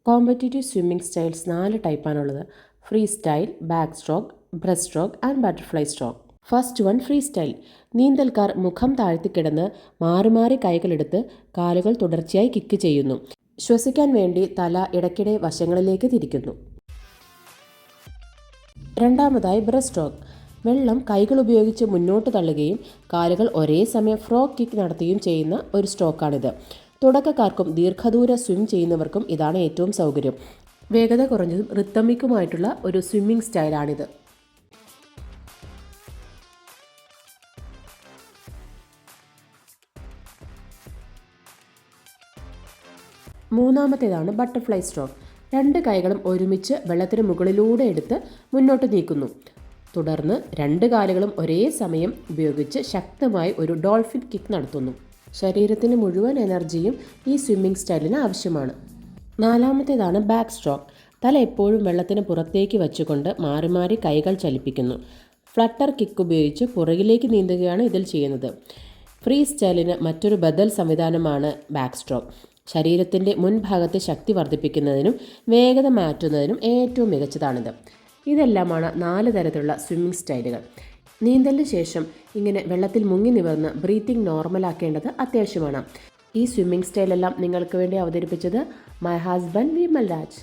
Competitive swimming styles 4 ടൈപ്പാണുള്ളത്. Free style, back stroke, breast stroke and butterfly stroke. First one free style. നീന്തൽക്കാർ മുഖം താഴ്ത്തിക്കിടന്ന് മാറി മാറി കൈകളെടുത്ത് കാലുകൾ തുടർച്ചയായി കിക്ക് ചെയ്യുന്നു. ശ്വസിക്കാൻ വേണ്ടി തല ഇടയ്ക്കിടെ വശങ്ങളിലേക്ക് തിരിക്കുന്നു. രണ്ടാമതായി ബ്രസ്റ്റ് സ്ട്രോക്ക്. വെള്ളം കൈകൾ ഉപയോഗിച്ച് മുന്നോട്ട് തള്ളുകയും കാലുകൾ ഒരേ സമയം ഫ്രോഗ് കിക്ക് നടത്തുകയും ചെയ്യുന്ന ഒരു സ്ട്രോക്കാണിത്. തുടക്കക്കാർക്കും ദീർഘദൂര സ്വിം ചെയ്യുന്നവർക്കും ഇതാണ് ഏറ്റവും സൗകര്യം. വേഗത കുറഞ്ഞതും റിത്തമിക്കുമായിട്ടുള്ള ഒരു സ്വിമ്മിംഗ് സ്റ്റൈലാണിത്. മൂന്നാമത്തേതാണ് ബട്ടർഫ്ലൈ സ്ട്രോക്ക്. 2 കൈകളും ഒരുമിച്ച് വെള്ളത്തിന് മുകളിലൂടെ എടുത്ത് മുന്നോട്ട് നീക്കുന്നു. തുടർന്ന് 2 കാലുകളും ഒരേ സമയം ഉപയോഗിച്ച് ശക്തമായി ഒരു ഡോൾഫിൻ കിക്ക് നടത്തുന്നു. ശരീരത്തിന് മുഴുവൻ എനർജിയും ഈ സ്വിമ്മിംഗ് സ്റ്റൈലിന് ആവശ്യമാണ്. നാലാമത്തേതാണ് ബാക്ക് സ്ട്രോക്ക്. തല എപ്പോഴും വെള്ളത്തിന് പുറത്തേക്ക് വച്ചുകൊണ്ട് മാറി മാറി കൈകൾ ചലിപ്പിക്കുന്നു. ഫ്ലട്ടർ കിക്ക് ഉപയോഗിച്ച് പുറകിലേക്ക് നീന്തുകയാണ് ഇതിൽ ചെയ്യുന്നത്. ഫ്രീ സ്റ്റൈലിന് മറ്റൊരു ബദൽ സംവിധാനമാണ് ബാക്ക് സ്ട്രോക്ക്. ശരീരത്തിൻ്റെ മുൻഭാഗത്തെ ശക്തി വർദ്ധിപ്പിക്കുന്നതിനും വേഗത മാറ്റുന്നതിനും ഏറ്റവും മികച്ചതാണിത്. ഇതെല്ലാമാണ് 4 തരത്തിലുള്ള സ്വിമ്മിംഗ് സ്റ്റൈലുകൾ. നീന്തലിന് ശേഷം ഇങ്ങനെ വെള്ളത്തിൽ മുങ്ങി നിവർന്ന് ബ്രീത്തിങ് നോർമലാക്കേണ്ടത് അത്യാവശ്യമാണ്. ഈ സ്വിമ്മിംഗ് സ്റ്റൈലെല്ലാം നിങ്ങൾക്ക് വേണ്ടി അവതരിപ്പിച്ചത് മൈ ഹസ്ബൻഡ് വിമൽ രാജ്.